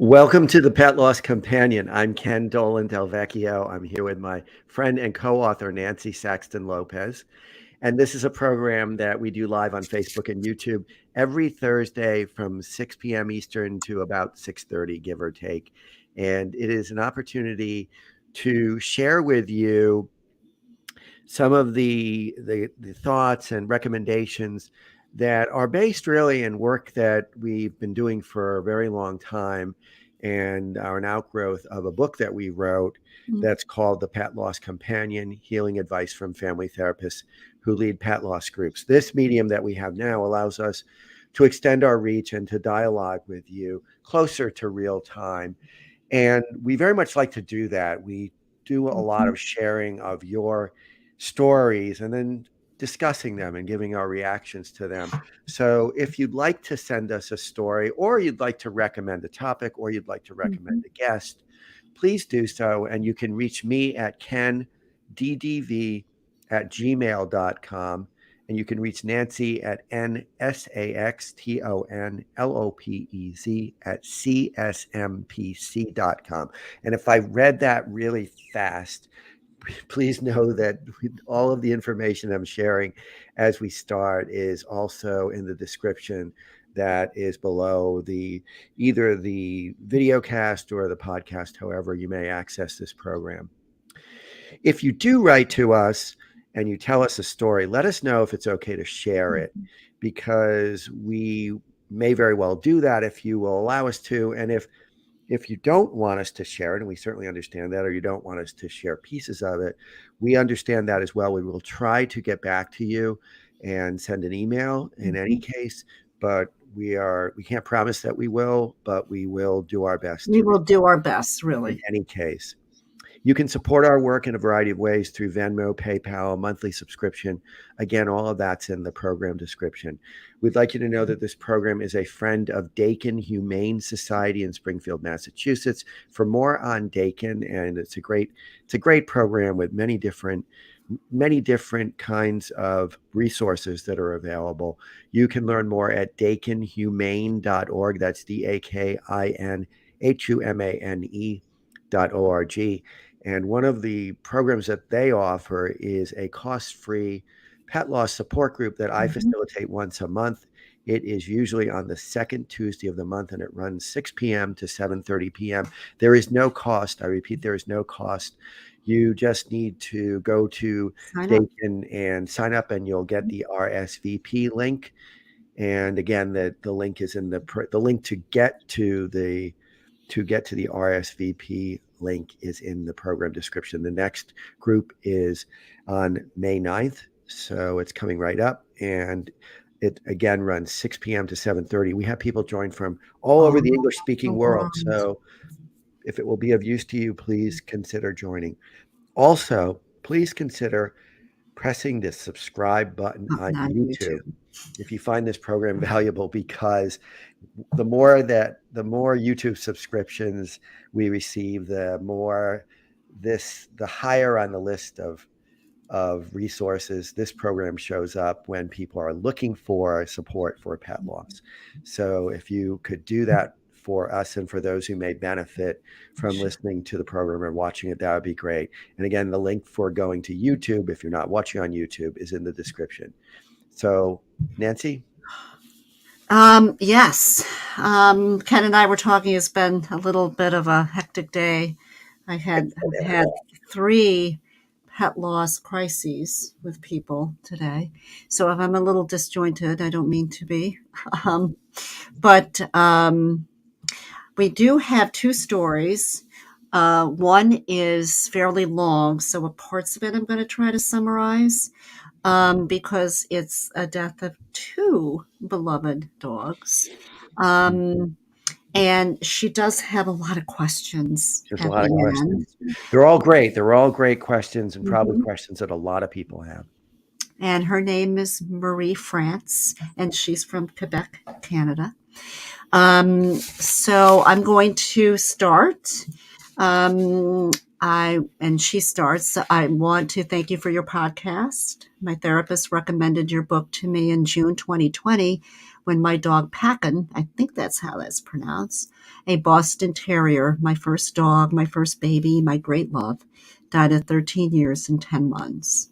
Welcome to the Pet Loss Companion. I'm Ken Dolan-Del Vecchio. I'm here with my friend and co-author, Nancy Saxton-Lopez. And this is a program that we do live on Facebook and YouTube every Thursday from 6 p.m. Eastern to about 6:30, give or take. And it is an opportunity to share with you some of the thoughts and recommendations that are based really in work that we've been doing for a very long time and are an outgrowth of a book that we wrote that's called The Pet Loss Companion: Healing Advice from Family Therapists Who Lead Pet Loss Groups. This medium that we have now allows us to extend our reach and to dialogue with you closer to real time. And we very much like to do that. We do a lot Mhm. of sharing of your stories and then discussing them and giving our reactions to them. So if you'd like to send us a story, or you'd like to recommend a topic, or you'd like to recommend Mhm. a guest, please do so. And you can reach me at kenddv@gmail.com. And you can reach Nancy at NSAXTONLOPEZ@CSMPC.com. And if I read that really fast, please know that all of the information I'm sharing as we start is also in the description that is below either the video cast or the podcast, however you may access this program. If you do write to us and you tell us a story, let us know if it's okay to share it, Mhm. because we may very well do that if you will allow us to. And if you don't want us to share it, and we certainly understand that, or you don't want us to share pieces of it, we understand that as well. We will try to get back to you and send an email in any Mhm. case, but we can't promise that we will, but we will do our best We to will respond do our best, in really. any case. You can support our work in a variety of ways through Venmo, PayPal, monthly subscription. Again, all of that's in the program description. We'd like you to know that this program is a friend of Dakin Humane Society in Springfield, Massachusetts. For more on Dakin, and it's a great program with many different kinds of resources that are available. You can learn more at dakinhumane.org. That's DAKINHUMANE.org. And one of the programs that they offer is a cost-free pet loss support group that I Mhm. facilitate once a month. It is usually on the second Tuesday of the month, and it runs 6 p.m. to 7:30 p.m. There is no cost. I repeat, there is no cost. You just need to go to Sign up. Dakin and sign up, and you'll get the RSVP link. And again, the link is in the link to get to the RSVP link is in the program description. The next group is on May 9th, so it's coming right up, and it again runs 6 p.m. to 7:30. We have people join from all over All the the English-speaking world, world. so if it will be of use to you, please consider joining. Also, please consider pressing the subscribe button on On YouTube YouTube. if you find this program valuable, because the more YouTube subscriptions we receive, the higher on the list of resources this program shows up when people are looking for support for pet loss. So if you could do that for us and for those who may benefit from Sure. listening to the program or watching it, that would be great. And again, the link for going to YouTube, if you're not watching on YouTube, is in the description. So, Nancy? Yes. Ken and I were talking. It's been a little bit of a hectic day. Have had three pet loss crises with people today. So if I'm a little disjointed, I don't mean to be. Um, but we do have two stories. One is fairly long, so parts of it I'm going to try to summarize because it's a death of two beloved dogs. Um, and she does have a lot of questions There's a at lot of the end. questions. They're all great. They're all great questions, and probably Mhm. questions that a lot of people have. And her name is Marie-France, and she's from Quebec, Canada. So I'm going to start. Um, and she starts. I want to thank you for your podcast. My therapist recommended your book to me in June 2020 when my dog Packen, I think that's how that's pronounced, a Boston Terrier, my first dog, my first baby, my great love, died at 13 years and 10 months.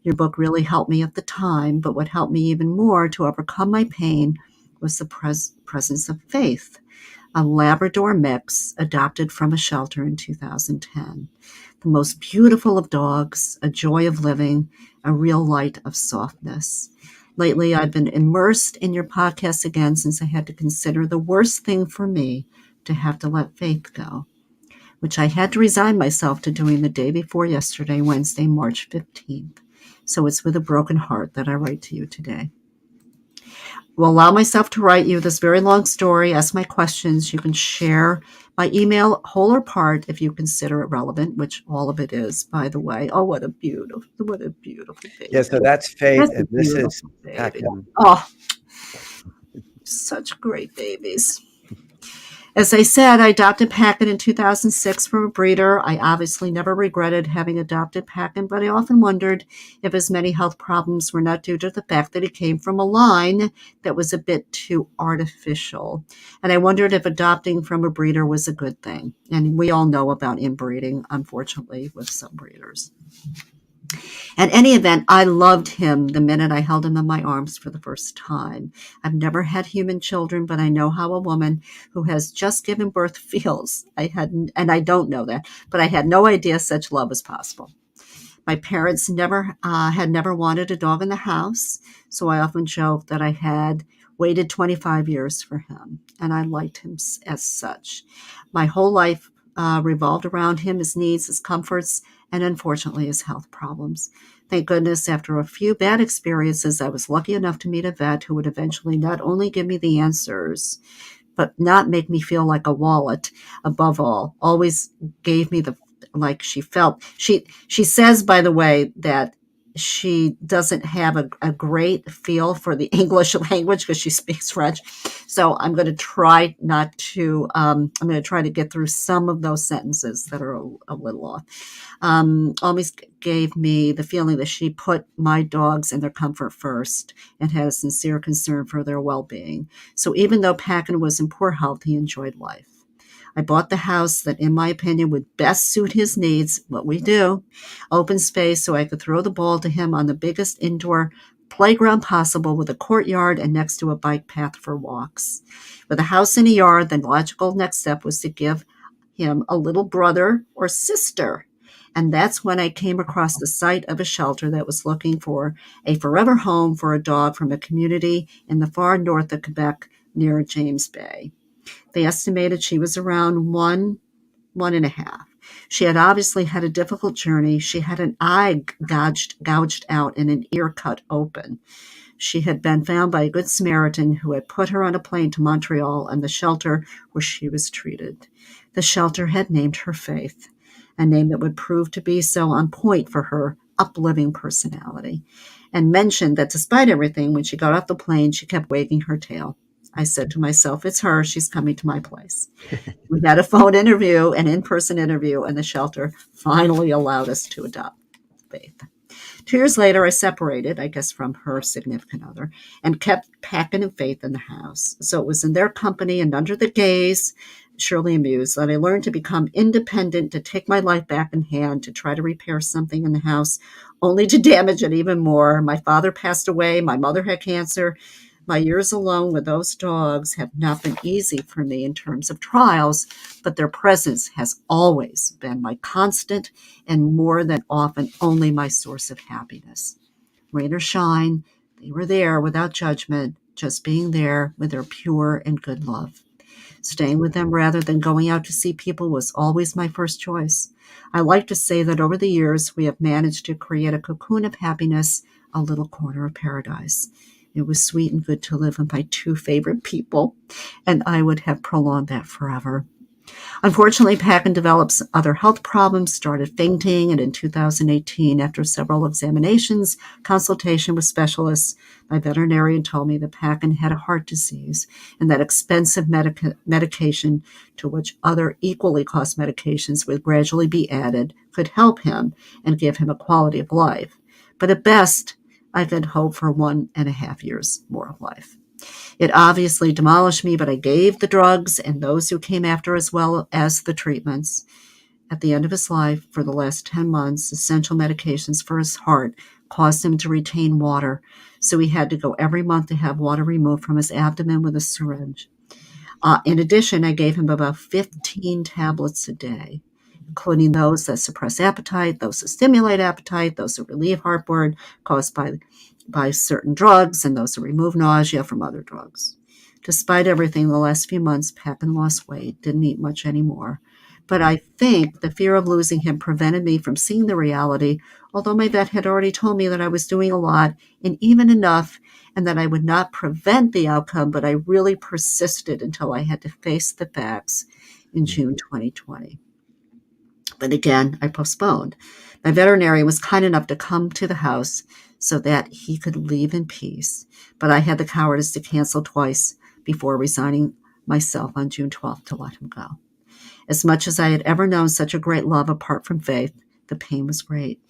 Your book really helped me at the time, but what helped me even more to overcome my pain was the presence of Faith, a Labrador mix adopted from a shelter in 2010. The most beautiful of dogs, a joy of living, a real light of softness. Lately, I've been immersed in your podcast again since I had to consider the worst thing for me to have to let Faith go, which I had to resign myself to doing the day before yesterday, Wednesday, March 15th. So it's with a broken heart that I write to you today. Will allow myself to write you this very long story, ask my questions. You can share my email whole or part if you consider it relevant, which all of it is, by the way. Oh, what a beautiful baby. Yeah, so that's Faith, That's a and this is beautiful baby. Peckham. Oh, such great babies. As I said, I adopted Packen in 2006 from a breeder. I obviously never regretted having adopted Packen, but I often wondered if his many health problems were not due to the fact that he came from a line that was a bit too artificial. And I wondered if adopting from a breeder was a good thing. And we all know about inbreeding, unfortunately, with some breeders. In any event, I loved him the minute I held him in my arms for the first time. I've never had human children, but I know how a woman who has just given birth feels. I don't know that, but I had no idea such love was possible. My parents had never wanted a dog in the house, so I often joke that I had waited 25 years for him, and I liked him as such. My whole life revolved around him, his needs, his comforts, and unfortunately his health problems. Thank goodness, after a few bad experiences, I was lucky enough to meet a vet who would eventually not only give me the answers, but not make me feel like a wallet. Above all, always gave me the like she felt. She says, by the way, that she doesn't have a great feel for the English language because she speaks French. So I'm going to try not to, I'm going to try to get through some of those sentences that are a little off. Always gave me the feeling that she put my dogs and their comfort first and had a sincere concern for their well-being. So even though Packen was in poor health, he enjoyed life. I bought the house that, in my opinion, would best suit his needs, what we do, open space so I could throw the ball to him on the biggest indoor playground possible with a courtyard and next to a bike path for walks. With a house and a yard, the logical next step was to give him a little brother or sister. And that's when I came across the site of a shelter that was looking for a forever home for a dog from a community in the far north of Quebec near James Bay. They estimated she was around one and a half. She had obviously had a difficult journey. She had an eye gouged out and an ear cut open. She had been found by a good Samaritan who had put her on a plane to Montreal and the shelter where she was treated. The shelter had named her Faith, a name that would prove to be so on point for her uplifting personality, and mentioned that despite everything, when she got off the plane, she kept wagging her tail. I said to myself, it's her. She's coming to my place. We had a phone interview, an in-person interview, and the shelter finally allowed us to adopt Faith. 2 years later, I separated, I guess from her significant other, and kept Packen and Faith in the house. So it was in their company and under the gaze, surely amused, that I learned to become independent, to take my life back in hand, to try to repair something in the house, only to damage it even more. My father passed away. My mother had cancer. My years alone with those dogs have not been easy for me in terms of trials, but their presence has always been my constant and more than often only my source of happiness. Rain or shine, they were there without judgment, just being there with their pure and good love. Staying with them rather than going out to see people was always my first choice. I like to say that over the years, we have managed to create a cocoon of happiness, a little corner of paradise. It was sweet and good to live with my two favorite people, and I would have prolonged that forever. Unfortunately, Packen developed other health problems, started fainting, and in 2018, after several examinations, consultation with specialists, my veterinarian told me that Packen had a heart disease and that expensive medication, to which other equally cost medications would gradually be added, could help him and give him a quality of life. But at best, I could hope for 1.5 years more of life. It obviously demolished me, but I gave the drugs and those who came after as well as the treatments. At the end of his life, for the last 10 months, essential medications for his heart caused him to retain water, so he had to go every month to have water removed from his abdomen with a syringe. In addition, I gave him about 15 tablets a day, including those that suppress appetite, those that stimulate appetite, those that relieve heartburn caused by certain drugs, and those that remove nausea from other drugs. Despite everything, the last few months, Packin lost weight, didn't eat much anymore. But I think the fear of losing him prevented me from seeing the reality, although my vet had already told me that I was doing a lot and even enough, and that I would not prevent the outcome, but I really persisted until I had to face the facts in June 2020. But again, I postponed. My veterinarian was kind enough to come to the house so that he could leave in peace, but I had the cowardice to cancel twice before resigning myself on June 12th to let him go. As much as I had ever known such a great love apart from Faith, the pain was great.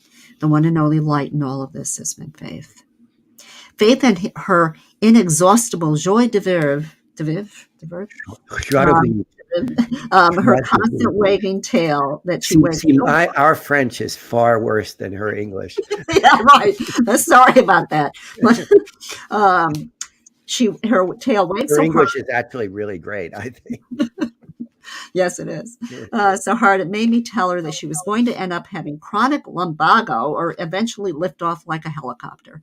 The one and only light in all of this has been Faith. Faith and her inexhaustible joie de vivre, her constant wagging tail that she wags. Our French is far worse than her English. Yeah, right. Sorry about that. But her tail wags her so English hard. Is actually really great, I think. Yes, it is. So hard it made me tell her that she was going to end up having chronic lumbago or eventually lift off like a helicopter.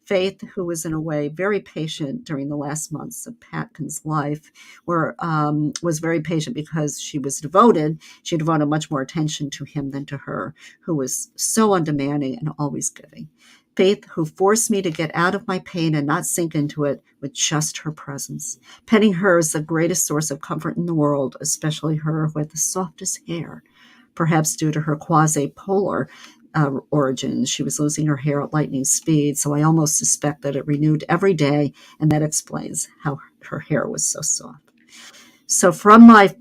Faith, who was in a way very patient during the last months of Packin's life, was very patient because she was devoted. She devoted much more attention to him than to her, who was so undemanding and always giving. Faith, who forced me to get out of my pain and not sink into it with just her presence. Petting her is the greatest source of comfort in the world, especially her with the softest hair. Perhaps due to her quasi-polar origins, she was losing her hair at lightning speed, so I almost suspect that it renewed every day, and that explains how her hair was so soft. So from my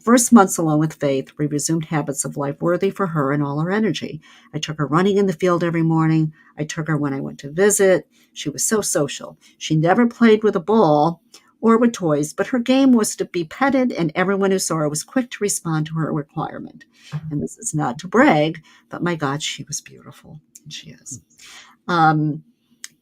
first months alone with Faith, we resumed habits of life worthy for her and all her energy. I took her running in the field every morning. I took her when I went to visit. She was so social. She never played with a ball or with toys, but her game was to be petted, and everyone who saw her was quick to respond to her requirement. And this is not to brag, but my God, she was beautiful. And she is.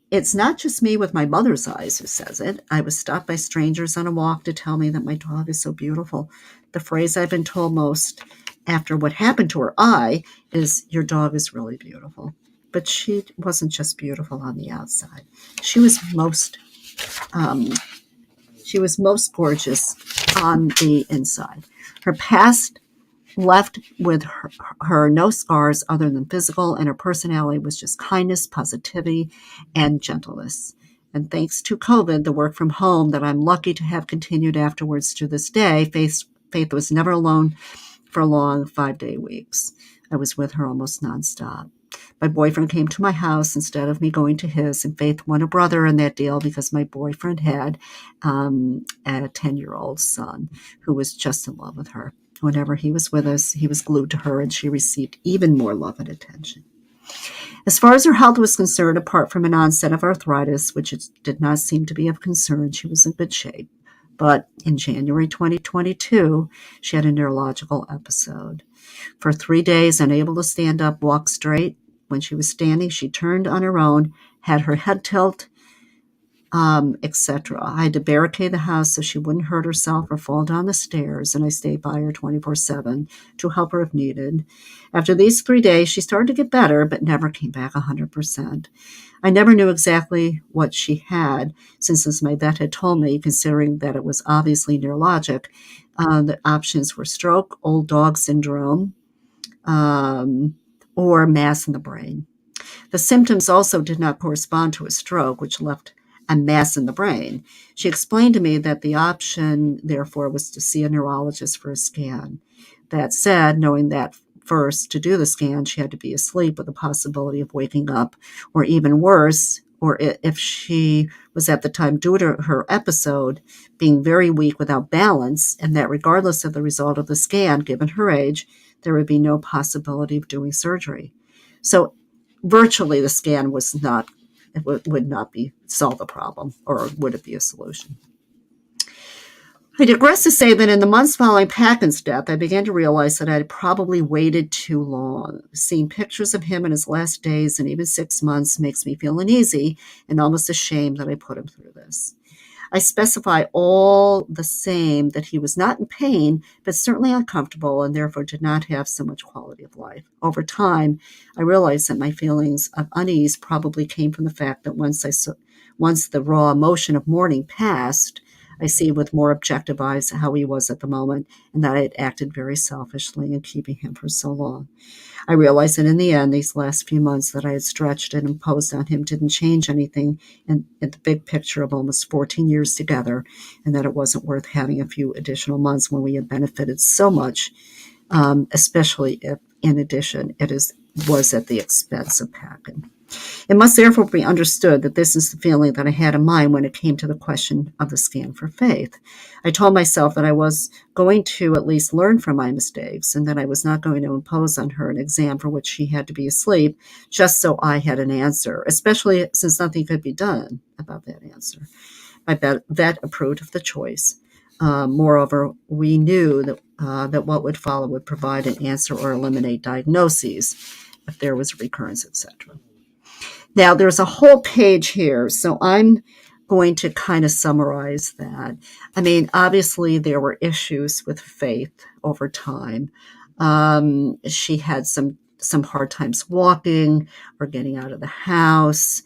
It's not just me with my mother's eyes who says it. I was stopped by strangers on a walk to tell me that my dog is so beautiful. The phrase I've been told most after what happened to her eye is, your dog is really beautiful. But she wasn't just beautiful on the outside. She was most gorgeous on the inside. Her past left with her no scars other than physical, and her personality was just kindness, positivity, and gentleness. And thanks to COVID, the work from home that I'm lucky to have continued afterwards to this day, Faith was never alone for long 5-day weeks. I was with her almost nonstop. My boyfriend came to my house instead of me going to his, and Faith won a brother in that deal because my boyfriend had a 10-year-old son who was just in love with her. Whenever he was with us, he was glued to her, and she received even more love and attention. As far as her health was concerned, apart from an onset of arthritis, which did not seem to be of concern, she was in good shape. But in January 2022, she had a neurological episode. For 3 days, unable to stand up, walk straight. When she was standing, she turned on her own, had her head tilt, etc. I had to barricade the house so she wouldn't hurt herself or fall down the stairs, and I stayed by her 24/7 to help her if needed. After these 3 days, she started to get better, but never came back 100%. I never knew exactly what she had, since as my vet had told me, considering that it was obviously neurologic, the options were stroke, old dog syndrome, or mass in the brain. The symptoms also did not correspond to a stroke, which left a mass in the brain. She explained to me that the option, therefore, was to see a neurologist for a scan. That said, knowing that first, to do the scan, she had to be asleep with the possibility of waking up, or even worse, or if she was at the time, due to her episode, being very weak without balance, and that regardless of the result of the scan, given her age, there would be no possibility of doing surgery. So virtually the scan was not it would not solve the problem, or would it be a solution? I digress to say that in the months following Packen's death, I began to realize that I had probably waited too long. Seeing pictures of him in his last days and even 6 months makes me feel uneasy and almost ashamed that I put him through this. I specify all the same that he was not in pain, but certainly uncomfortable and therefore did not have so much quality of life. Over time, I realized that my feelings of unease probably came from the fact that once the raw emotion of mourning passed, I see with more objective eyes how he was at the moment, and that I had acted very selfishly in keeping him for so long. I realized that in the end, these last few months that I had stretched and imposed on him didn't change anything in the big picture of almost 14 years together, and that it wasn't worth having a few additional months when we had benefited so much, especially if, in addition, was at the expense of Packen. It must therefore be understood that this is the feeling that I had in mind when it came to the question of the scan for Faith. I told myself that I was going to at least learn from my mistakes and that I was not going to impose on her an exam for which she had to be asleep just so I had an answer, especially since nothing could be done about that answer. My vet approved of the choice. Moreover, we knew that what would follow would provide an answer or eliminate diagnoses if there was recurrence, etc. Now, there's a whole page here, so I'm going to kind of summarize that. I mean, obviously, there were issues with Faith over time. She had some hard times walking or getting out of the house.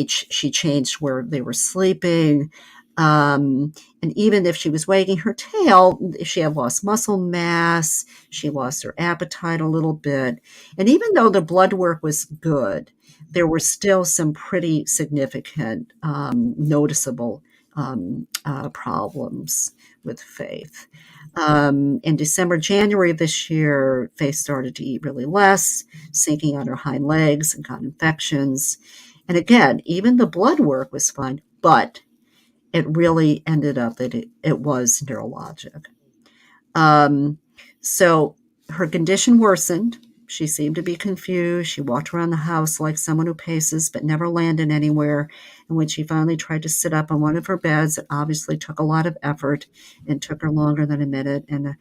She changed where they were sleeping. And even if she was wagging her tail, she had lost muscle mass. She lost her appetite a little bit. And even though the blood work was good, there were still some pretty significant, noticeable problems with Faith. In December, January of this year, Faith started to eat really less, sinking on her hind legs and got infections. And again, even the blood work was fine, but it really ended up that it was neurologic. So her condition worsened. She seemed to be confused. She walked around the house like someone who paces but never landed anywhere. And when she finally tried to sit up on one of her beds, it obviously took a lot of effort and took her longer than a minute. And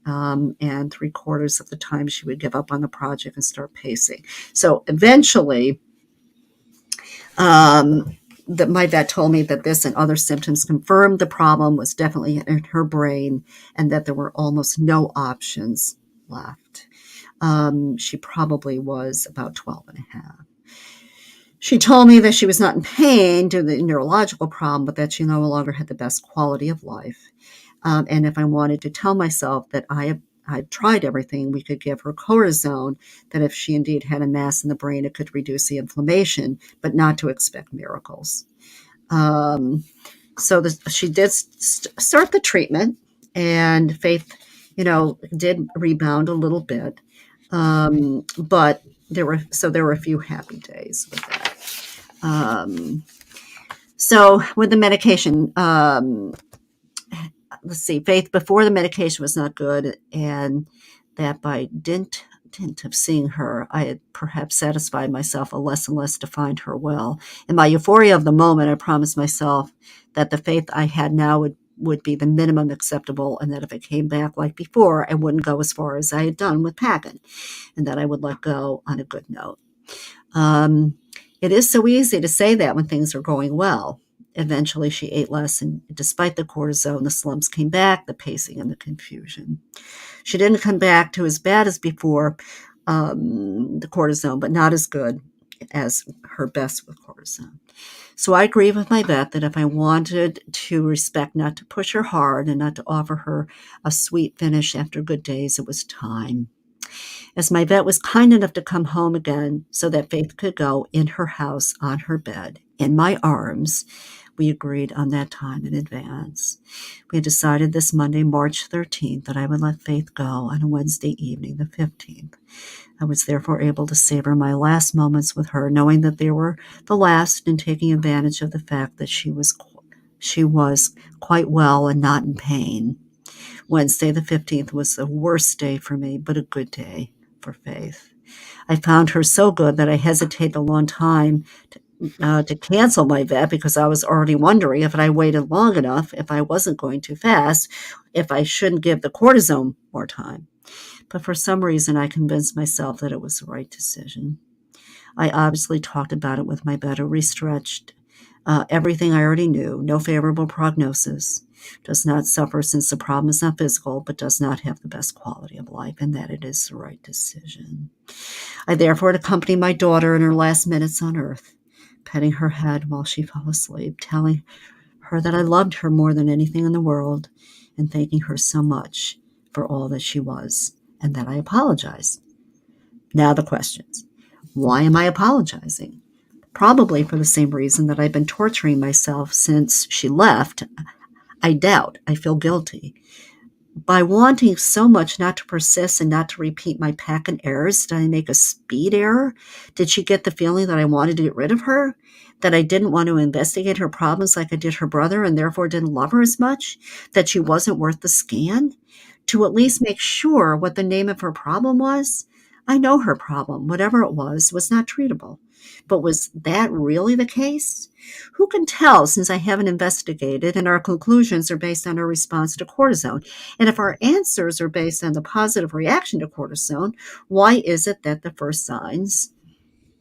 3/4 of the time she would give up on the project and start pacing. So eventually, that my vet told me that this and other symptoms confirmed the problem was definitely in her brain and that there were almost no options left. She probably was about 12 and a half. She told me that she was not in pain due to the neurological problem, but that she no longer had the best quality of life. And if I wanted to tell myself that I'd tried everything, we could give her cortisone, that if she indeed had a mass in the brain, it could reduce the inflammation, but not to expect miracles. She did start the treatment, and Faith, did rebound a little bit. But there were a few happy days with that. So with the medication, let's see, Faith before the medication was not good, and that by dint of seeing her, I had perhaps satisfied myself less and less to find her well. In my euphoria of the moment, I promised myself that the Faith I had now would be the minimum acceptable, and that if it came back like before, I wouldn't go as far as I had done with Packen, and that I would let go on a good note. It is so easy to say that when things are going well. Eventually, she ate less, and despite the cortisone, the slumps came back, the pacing and the confusion. She didn't come back to as bad as before, the cortisone, but not as good as her best with cortisone. So I agreed with my vet that if I wanted to respect, not to push her hard and not to offer her a sweet finish after good days, it was time. As my vet was kind enough to come home again so that Faith could go in her house on her bed, in my arms, we agreed on that time in advance. We had decided this Monday, March 13th, that I would let Faith go on a Wednesday evening, the 15th. I was therefore able to savor my last moments with her, knowing that they were the last, and taking advantage of the fact that she was quite well and not in pain. Wednesday the 15th was the worst day for me, but a good day for Faith. I found her so good that I hesitated a long time to cancel my vet because I was already wondering if I waited long enough, if I wasn't going too fast, if I shouldn't give the cortisone more time. But for some reason, I convinced myself that it was the right decision. I obviously talked about it with my vet, who restretched everything I already knew. No favorable prognosis. Does not suffer since the problem is not physical, but does not have the best quality of life, and that it is the right decision. I therefore accompanied my daughter in her last minutes on earth, petting her head while she fell asleep, telling her that I loved her more than anything in the world, and thanking her so much for all that she was, and that I apologized. Now the questions. Why am I apologizing? Probably for the same reason that I've been torturing myself since she left. I doubt. I feel guilty. By wanting so much not to persist and not to repeat my pack and errors, did I make a speed error? Did she get the feeling that I wanted to get rid of her? That I didn't want to investigate her problems like I did her brother and therefore didn't love her as much? That she wasn't worth the scan? To at least make sure what the name of her problem was? I know her problem, whatever it was not treatable. But was that really the case? Who can tell since I haven't investigated and our conclusions are based on her response to cortisone? And if our answers are based on the positive reaction to cortisone, why is it that the first signs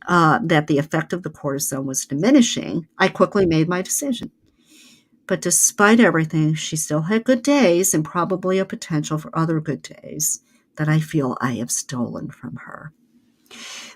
that the effect of the cortisone was diminishing, I quickly made my decision? But despite everything, she still had good days and probably a potential for other good days that I feel I have stolen from her.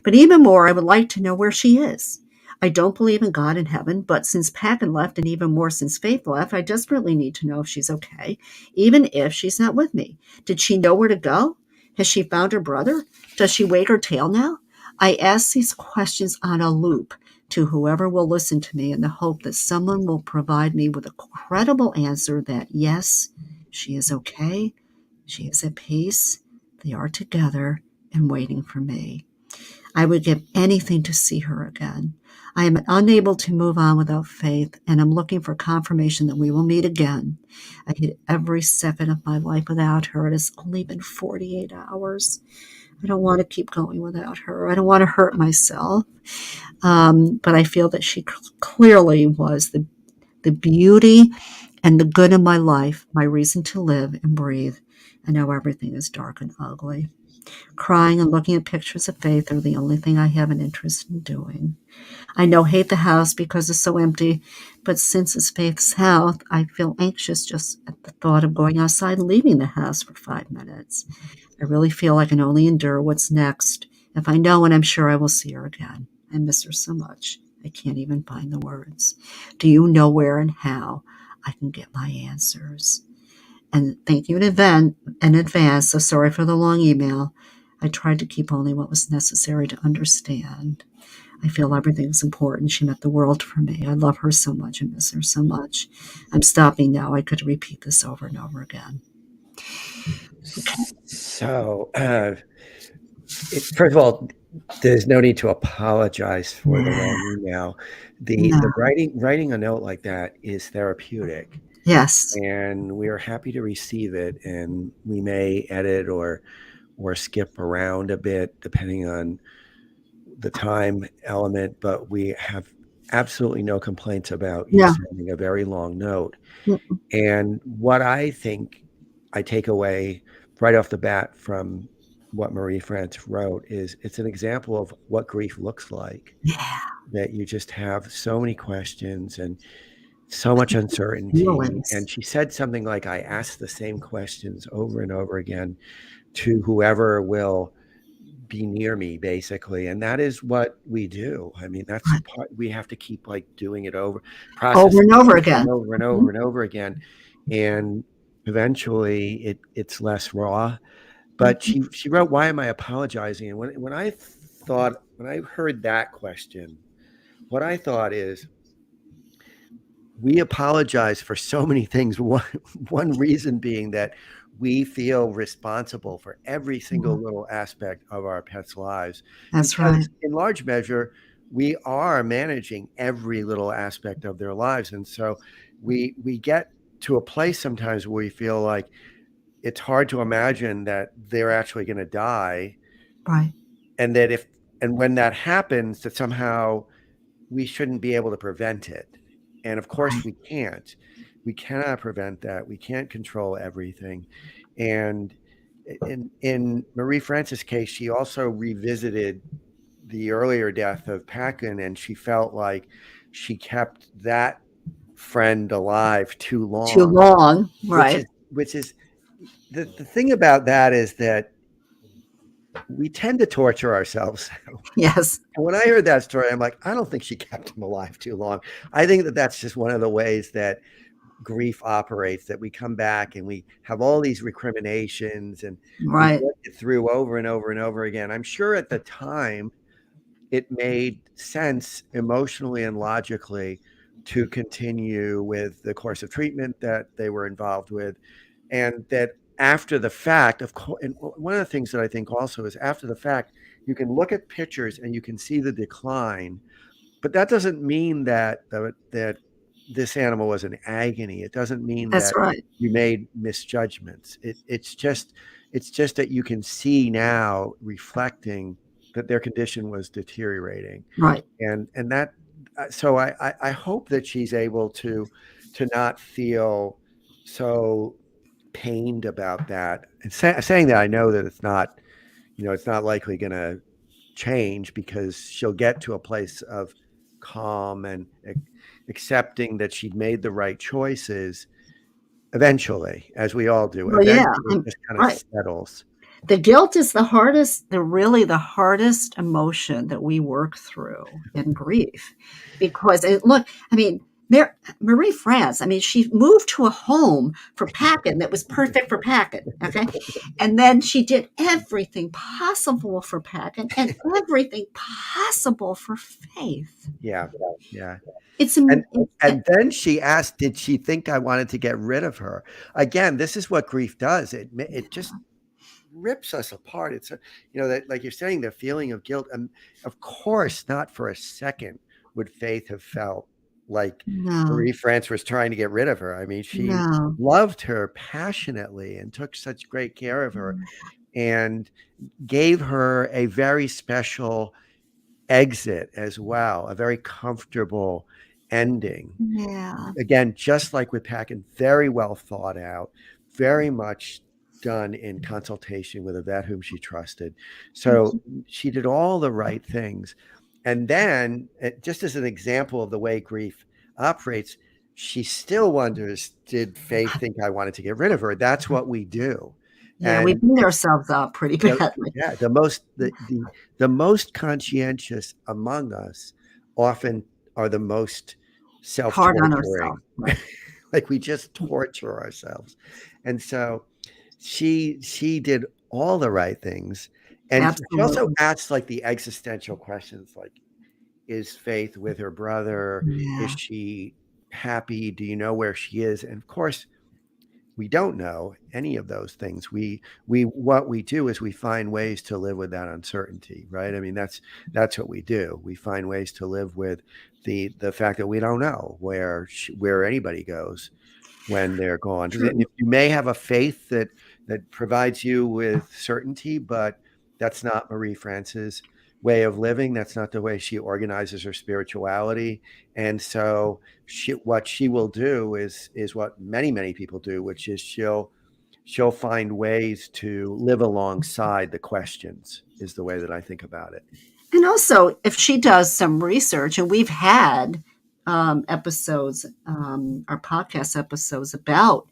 But even more, I would like to know where she is. I don't believe in God and heaven, but since Packen left and even more since Faith left, I desperately need to know if she's okay, even if she's not with me. Did she know where to go? Has she found her brother? Does she wag her tail now? I ask these questions on a loop to whoever will listen to me in the hope that someone will provide me with a credible answer that yes, she is okay, she is at peace, they are together and waiting for me. I would give anything to see her again. I am unable to move on without Faith, and I'm looking for confirmation that we will meet again. I hate every second of my life without her. It has only been 48 hours. I don't want to keep going without her. I don't want to hurt myself. But I feel that she clearly was the beauty and the good in my life, my reason to live and breathe. And now everything is dark and ugly. Crying and looking at pictures of Faith are the only thing I have an interest in doing. I know hate the house because it's so empty, but since it's Faith's health, I feel anxious just at the thought of going outside and leaving the house for 5 minutes. I really feel I can only endure what's next if I know and I'm sure I will see her again. I miss her so much. I can't even find the words. Do you know where and how I can get my answers? And thank you in advance. So sorry for the long email. I tried to keep only what was necessary to understand. I feel everything's important. She meant the world for me. I love her so much and miss her so much. I'm stopping now. I could repeat this over and over again. So, first of all, there's no need to apologize for the Yeah. long email. No. The writing a note like that is therapeutic, Yes. and we are happy to receive it. And we may edit or skip around a bit depending on the time element, but we have absolutely no complaints about you Yeah. sending a very long note. Mm, And what I think I take away right off the bat from what Marie-France wrote is it's an example of what grief looks like, yeah. that you just have so many questions and so much uncertainty. Feelings. And she said something like, I ask the same questions over and over again to whoever will be near me, basically. And that is what we do. I mean, that's Right. part, we have to keep like doing it over, Over processing and it over over and again. over and Mhm. over and over again. And eventually it's less raw. But Mhm. she wrote, why am I apologizing? And when I heard that question, what I thought is, we apologize for so many things. One reason being that we feel responsible for every single Mhm. little aspect of our pets' lives, That's right. because in large measure, we are managing every little aspect of their lives. And so we get to a place sometimes where we feel like it's hard to imagine that they're actually going to die. Right. and that if and when that happens, that somehow we shouldn't be able to prevent it. And of course, we can't. We cannot prevent that. We can't control everything. And in Marie Frances' case, she also revisited the earlier death of Paquin, and she felt like she kept that friend alive too Too long, long, which right? is the thing about that is that we tend to torture ourselves. Yes, And when I heard that story, I'm like, I don't think she kept him alive too long. I think that that's just one of the ways that grief operates, that we come back and we have all these recriminations and we right, work it through over and over and over again. I'm sure at the time it made sense emotionally and logically to continue with the course of treatment that they were involved with. And that after the fact, of course, and one of the things that I think also is after the fact, you can look at pictures and you can see the decline, but that doesn't mean that this animal was in agony. It doesn't mean that's that right, you made misjudgments. It's just that you can see now reflecting that their condition was deteriorating, right. and that so I hope that she's able to not feel so pained about that. And saying that, I know that it's not likely going to change, because she'll get to a place of calm and accepting that she'd made the right choices eventually, as we all do. Well, yeah, Eventually, it just kind of right. settles. The guilt is the hardest, really the hardest emotion that we work through in grief, because look, I mean, Marie France, I mean, she moved to a home for Paquin that was perfect for Paquin. Okay. And then she did everything possible for Paquin and everything possible for Faith. Yeah, yeah. It's, And and then she asked, did she think I wanted to get rid of her? Again, this is what grief does. It just rips us apart. That, like you're saying, the feeling of guilt. And of course, not for a second would Faith have felt like no, Marie France was trying to get rid of her. I mean, she no. loved her passionately and took such great care of her and gave her a very special exit as well, a very comfortable ending. Yeah. Again, just like with Paquin, very well thought out, very much done in consultation with a vet whom she trusted. So she did all the right things. And then, just as an example of the way grief operates, she still wonders, did Faith think I wanted to get rid of her? That's what we do. Yeah, we And beat ourselves up pretty the, badly. yeah, the most conscientious among us often are the most Hard on ourselves, self-torturing. right. Like, we just torture ourselves. And so she did all the right things. And she also Absolutely. asked like the existential questions, like, is Faith with her brother? Is Yeah, she happy? Do you know where she is? And of course, we don't know any of those things. We what we do is we find ways to live with that uncertainty, right? I mean, that's what we do. We find ways to live with the fact that we don't know where anybody goes when they're gone. true. You may have a faith that provides you with certainty, but that's not Marie France's way of living. That's not the way she organizes her spirituality. And so what she will do is what many people do, which is she'll find ways to live alongside the questions, is the way that I think about it. And also, if she does some research, and we've had episodes, our podcast episodes about,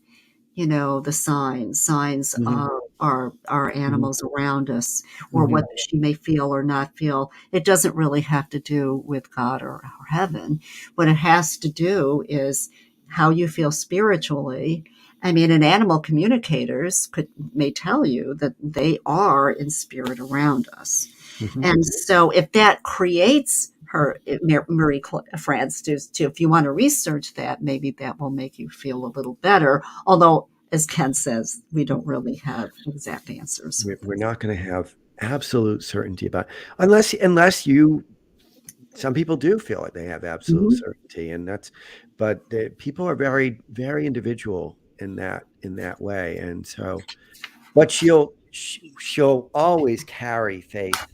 the signs Mhm, of our mhm, animals around us, or mhm, what she may feel or not feel. It doesn't really have to do with God or heaven. What it has to do is how you feel spiritually. I mean, and animal communicators may tell you that they are in spirit around us. mhm. And so, if that creates Marie France, if you want to research that, maybe that will make you feel a little better. Although, as Ken says, we don't really have exact answers with We're this. not going to have absolute certainty about, unless you, some people do feel like they have absolute Mhm. certainty, and but people are very, very individual in that way. And so, but she'll always carry Faith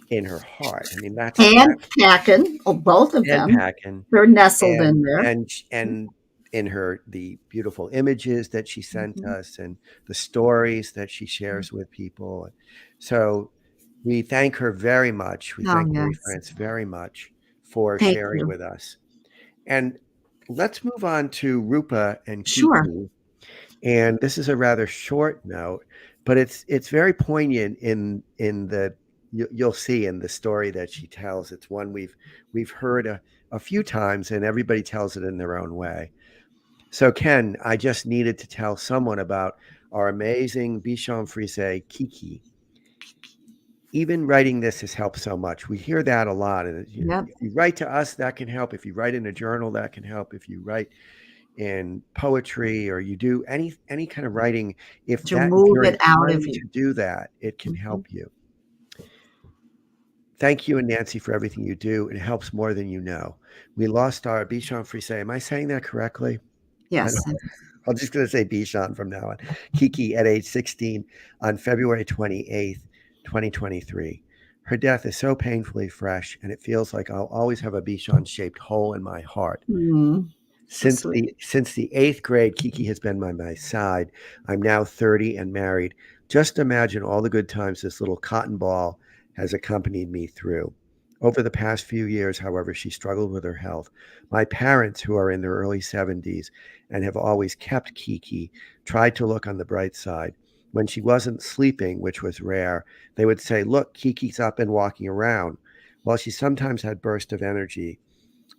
in her heart. I mean, that And packing, oh, both of and them. packing They're nestled and in there. and in her the beautiful images that she sent Mhm. us and the stories that she shares with people. So we thank her very much. We Oh, thank yes. Marie-France very much for Thank sharing you. with us. And let's move on to Rupa and Sure. Kiki. And this is a rather short note, but it's very poignant in the you'll see in the story that she tells. It's one we've heard a few times, and everybody tells it in their own way. So, Ken, I just needed to tell someone about our amazing Bichon Frise Kiki. Even writing this has helped so much. We hear that a lot. And Yep. if you write to us, that can help. If you write in a journal, that can help. If you write in poetry or you do any kind of writing, To if move you're it out of inclined you. to do that, it can Mhm. help you. Thank you and Nancy for everything you do. It helps more than you know. We lost our Bichon Frise. Am I saying that correctly? I don't Yes. I'm just going to say Bichon from now on. Kiki at age 16 on February 28th, 2023. Her death is so painfully fresh, and it feels like I'll always have a Bichon shaped hole in my heart. Mm, so sweet. Since the eighth grade, Kiki has been by my side. I'm now 30 and married. Just imagine all the good times this little cotton ball has accompanied me through. Over the past few years, however, she struggled with her health. My parents, who are in their early 70s and have always kept Kiki, tried to look on the bright side. When she wasn't sleeping, which was rare, they would say, "Look, Kiki's up and walking around." While she sometimes had bursts of energy,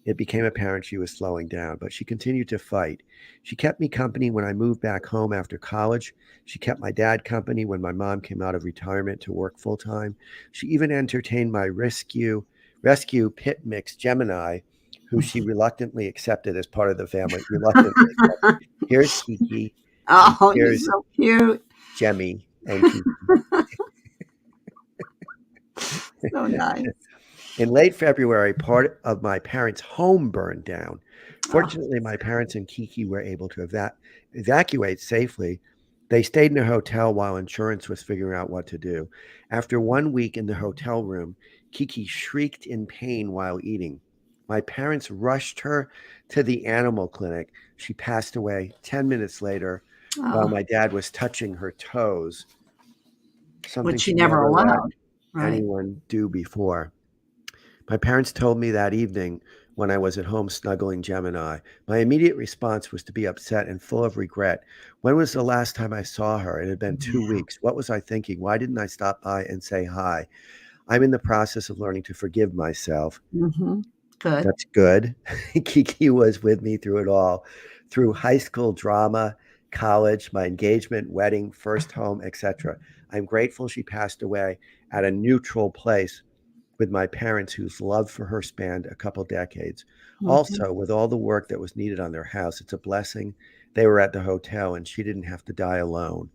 it became apparent she was slowing down, but she continued to fight. She kept me company when I moved back home after college. She kept my dad company when my mom came out of retirement to work full time. She even entertained my rescue pit mix Gemini, who she reluctantly accepted as part of the family. Reluctantly said, "Here's Kiki, and Oh, you're here's so cute. Jemmy and Kiki." So nice. In late February, part of my parents' home burned down. Oh, Fortunately, my parents and Kiki were able to evacuate safely. They stayed in a hotel while insurance was figuring out what to do. After 1 week in the hotel room, Kiki shrieked in pain while eating. My parents rushed her to the animal clinic. She passed away 10 minutes later while oh, my dad was touching her toes, something which you she never never let allowed, right? anyone do before. My parents told me that evening when I was at home snuggling Gemini. My immediate response was to be upset and full of regret. When was the last time I saw her? It had been 2 weeks. What was I thinking? Why didn't I stop by and say hi? I'm in the process of learning to forgive myself. Hmm. Good. That's good. Kiki was with me through it all, through high school drama, college, my engagement, wedding, first home, etc. I'm grateful she passed away at a neutral place with my parents whose love for her spanned a couple decades. Hmm. Also, with all the work that was needed on their house, it's a blessing they were at the hotel and she didn't have to die alone.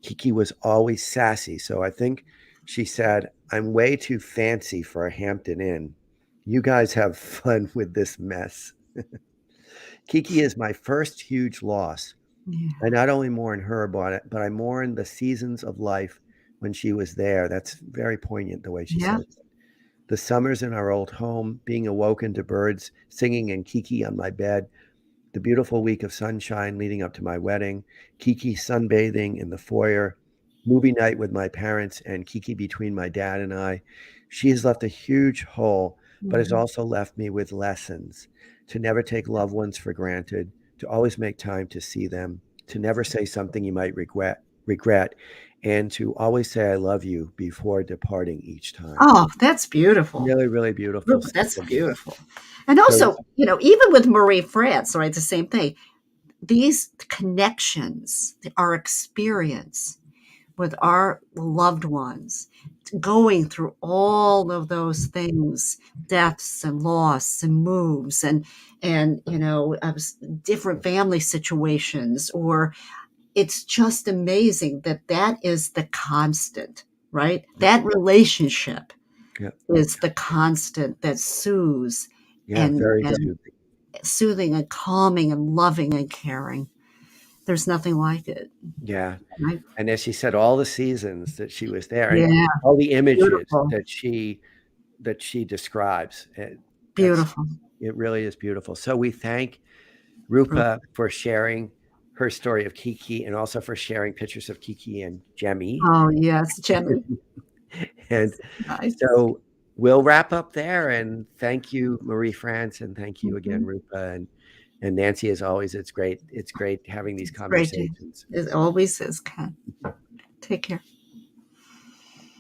Kiki was always sassy, so I think she said, "I'm way too fancy for a Hampton Inn. You guys have fun with this mess." Kiki is my first huge loss. Yeah. I not only mourn her, but I mourn the seasons of life when she was there. That's very poignant the way she Yeah. says it. The summers in our old home, being awoken to birds singing and Kiki on my bed, the beautiful week of sunshine leading up to my wedding, Kiki sunbathing in the foyer, movie night with my parents, and Kiki between my dad and I. She has left a huge hole, but has Hmm. also left me with lessons to never take loved ones for granted, to always make time to see them, to never say something you might regret, and to always say I love you before departing each time. Oh, that's beautiful. Really, really beautiful Rupa, that's sentiments. beautiful. And So also, even with Marie-France, right, it's the same thing. These connections, our experience with our loved ones, going through all of those things, deaths and loss and moves and different family situations, or it's just amazing that that is the constant, right? That relationship yeah, is the constant that soothes yeah, and very and soothing. soothing and calming and loving and caring. there's nothing like it. Yeah. I, And as she said, all the seasons that she was there and yeah, all the images beautiful, that she describes, that's beautiful. it really is beautiful. So we thank Rupa. Rupa for sharing her story of Kiki and also for sharing pictures of Kiki and Jemmy. Oh yes, Jenny. And Nice. so we'll wrap up there. And thank you, Marie-France, and thank you again, Mhm. Rupa and Nancy. As always, it's great. It's great having these It's great. conversations. It always is, Ken. Take care.